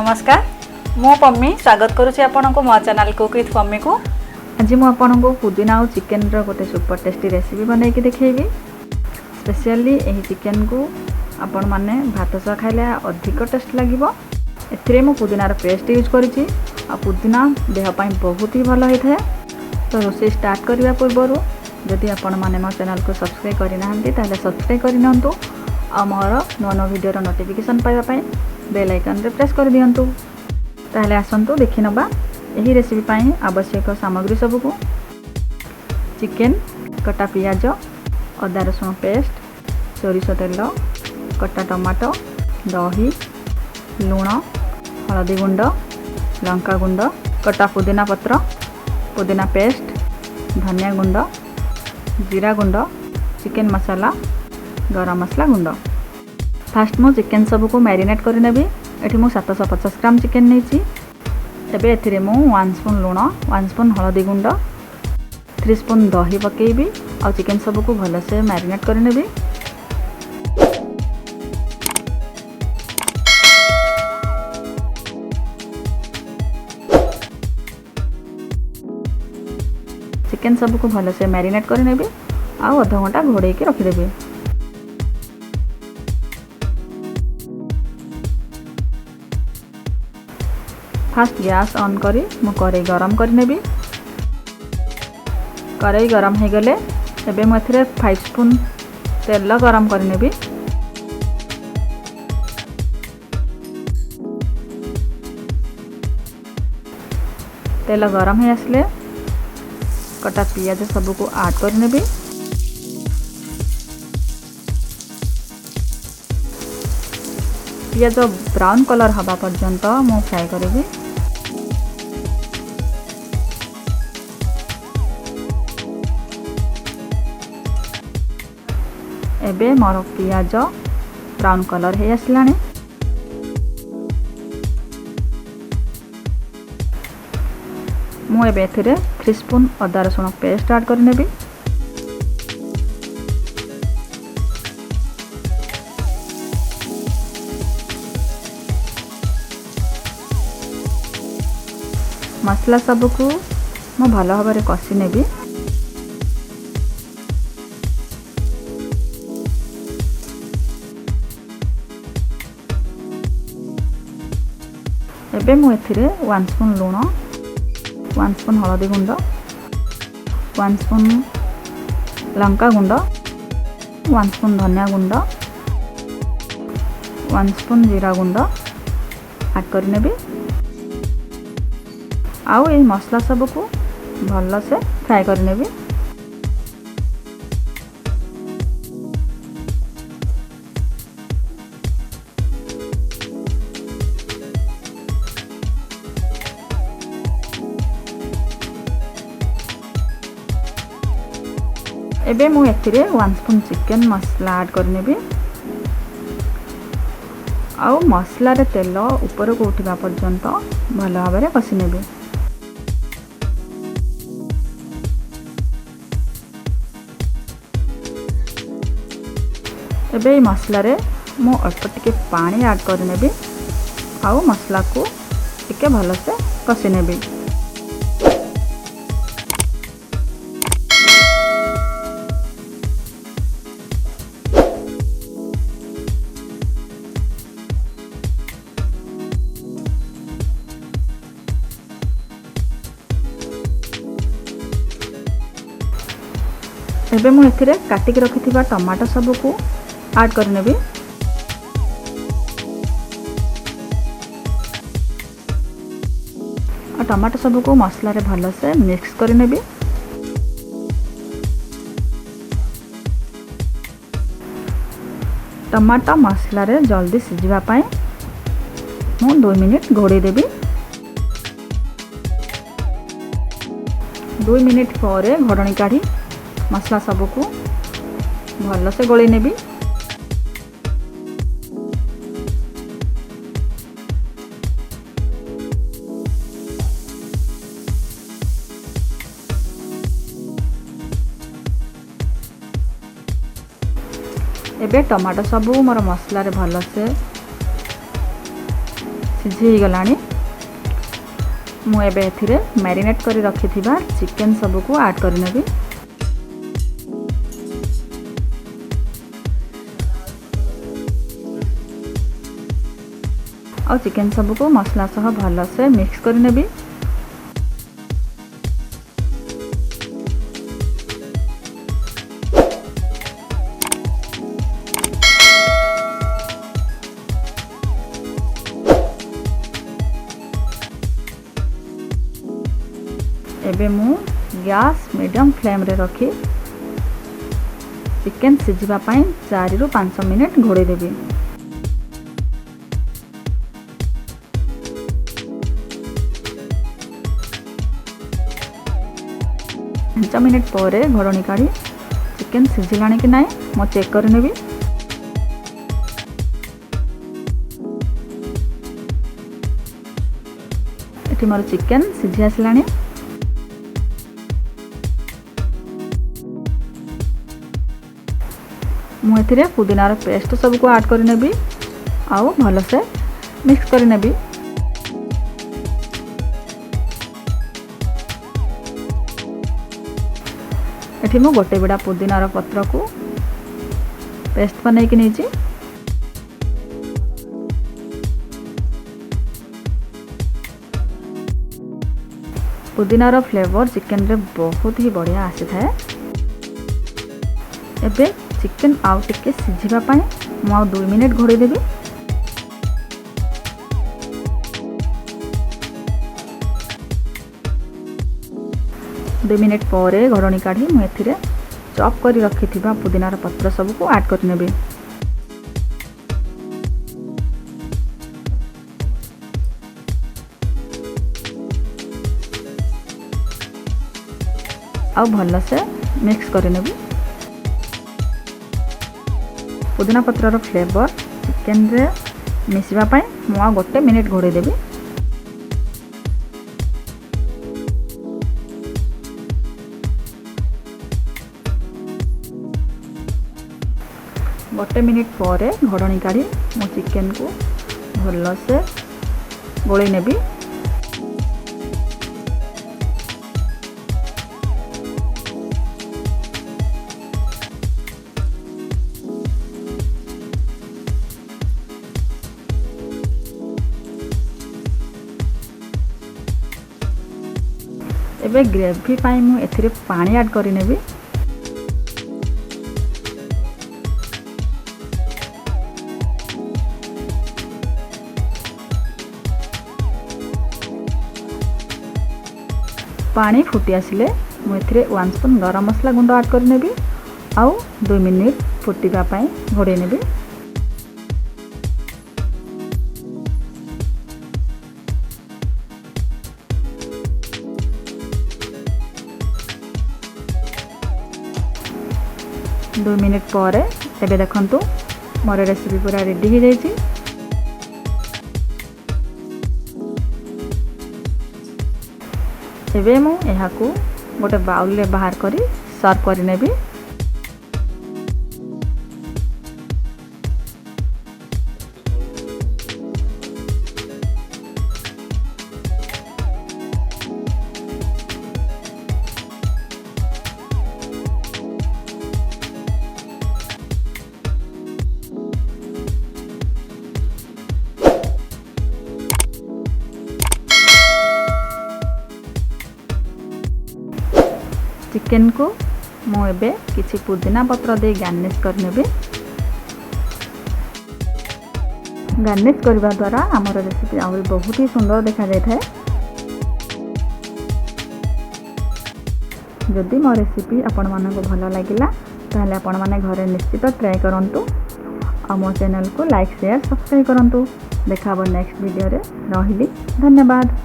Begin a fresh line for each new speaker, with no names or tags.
नमस्कार मु पम्मी स्वागत करुच्ची आपण को मो चैनल कुक विथ पम्मी को। आज मु आपण को पुदीना और चिकेन रो गोटे सुपर टेस्टी रेसिपी बनाई के देखैबी। स्पेशली एही चिकेन को आपण माने भात सह खाइले अधिक टेस्ट लागिवो। एथिरे मु पुदीनार पेस्ट यूज करिछि आ पुदीना देह पई बहुत ही भलो होइथे। तो रोसे स्टार्ट करबा पूर्व जदि आपण माने मो चैनल को सब्सक्राइब करि नाहंती ताले सब्सक्राइब करि नंतु आ मोर नुआ नुआ वीडियो रो नोटिफिकेशन पाइबा पई बेल आइकन रे प्रेस कर दियंतु। ताहले आसंतु देखि नबा एही रेसिपी पई आवश्यक सामग्री सब को। चिकेन, कटा पियाज, अदा रसुण पेस्ट, सोरिष तेल, कटा टमाटो, दही, लूण, हलदी गुंड, लंका गुंड, कटा पुदीना पत्र, पुदीना पेस्ट, धनिया गुंड, जीरा गुंड, चिकेन मसाला, गरम मसला गुंड। फास्ट मु चिकेन सब को मैरिनेट कर नेबी। एठी मु 750 ग्राम चिकेन नेछि। एबे एथिरे मु 1 स्पून लूण, 1 स्पून हलदी गुंड, 3 स्पून दही पकेबी और चिकेन सब को भल से मैरिनेट कर नेबी। चिकेन सब को भल से मैरिनेट कर नेबी आ आधा घंटा घोड़े के रखि देबी। फास्ट गैस ऑन करी मु कढ़ाई गरम कर नेबी। कढ़ाई गरम हो गले एबे मु एथिरे 5 स्पून तेल गरम कर नेबी। तेल गरम हो आसले कटा पियाज सब को ऐड कर नेबी। पियाज ब्राउन कलर हवा पर्यंत मु फ्राई करेबी। एबे मोर पियाज ब्राउन कलर हो आसलानी। मु एबे एथिरे 3 स्पून अदा रसुण पेस्ट ऐड कर नेबी। मसला सब को मु भल भाव में कषि नेबी। एबे मु एथिरे 1 स्पून लूण, 1 स्पून हलदी गुंड, 1 स्पून लंका गुंड, 1 स्पून धनिया गुंड, 1 स्पून जीरा गुंड ऐड कर नेबी। आउ ये मसला सब को भल से फ्राई कर नेबी। एबे मु एथिरे 1 स्पून चिकेन मसला ऐड कर नेबी। आउ मसला रे तेल ऊपर को उठिबा पर्यंत भल भाव में कषि नेबी। एबे मसला रे मु अल्प टिके पानी ऐड कर नेबी। आउ मसला को टिके भल से कषि नेबी। एबे मु एथिरे काटिक रखिथिबा टमाटो सब को ऐड कर नेबी। और टमाटो सब को मसला रे भल से मिक्स कर नेबी। टमाटो मसला रे जल्दी सिझिबा पई मु 2 मिनिट घोड़े देबी। 2 मिनिट पर घोड़णी काढ़ी मसला सब को भल से गोले नेबी। एबे टमाटो सब मोर मसला रे भल से सिझी गलानी मु एबे एथिरे मैरिनेट करी रखिथिबा चिकन सब को ऐड करि नेबी। और चिकन सब को मसला सह भल से मिक्स करि नेबी। एबे मु गैस मीडियम फ्लेम रे रखी चिकन सिझिबा पई 4 रु 5 मिनिट घोड़े देबी। 5 मिनिट पर घोड़नी काढ़ी चिकन सिझिलानी कि नाई मु चेक कर नेबी। एठी मोर चिकन सिझी आसलानी। मु एथिरे पुदीनार पेस्ट सब को ऐड कर नेबी आउ भल से मिक्स कर नेबी। एठी मु गोटे बिड़ा पुदीनार पत्र को पेस्ट बनै कि नेछि। पुदीनार फ्लेवर चिकन रे बहुत ही बढ़िया आसी थाए। एबे चिकन आउ टिके सिझिबा पई मु आउ 2 मिनिट घोड़े देबी। दो मिनिट पर घोड़नी काढ़ी मु एथिरे चॉप करी रखिथिबा पुदीनार पत्र सब को ऐड कर नेबी। आउ भल से मिक्स कर नेबी। पुदीना पत्रर फ्लेवर चिकन रे मिसिबा पई मु आ गोटे मिनिट घोड़े देबी। गोटे मिनिट पर घोड़नी काढ़ी मु चिकन को भल से गोले नेबी। एबे ग्रेवी पाई मु एथिरे पानी ऐड करि नेबी। पानी फुटी आसिले मु एथिरे 1 स्पून गरम मसला गुंड ऐड करि नेबी आउ 2 मिनिट फुटीबा पाई घोड़े नेबी। दो मिनिट पर एबे देखंतु मोर रेसिपी पूरा रेडी हो जाइछि। एबे मु एहाकू गोटे बाउल ले बाहर करी सर्व करि नेबी। चिकन को मु एबे किछि पुदीना पत्र दे गार्निश कर नेबे। गार्निश करबा द्वारा हमर रेसिपी आहुरी बहुत ही सुंदर देखा जाय थाए। जदि मो रेसिपी आपण मानको भलो लागिला ताहले आपण माने घरे निश्चित ट्राई करंतु आ मो चैनल को लाइक शेयर सब्सक्राइब करंतु। देखाबो नेक्स्ट वीडियो रे। रहिली धन्यवाद।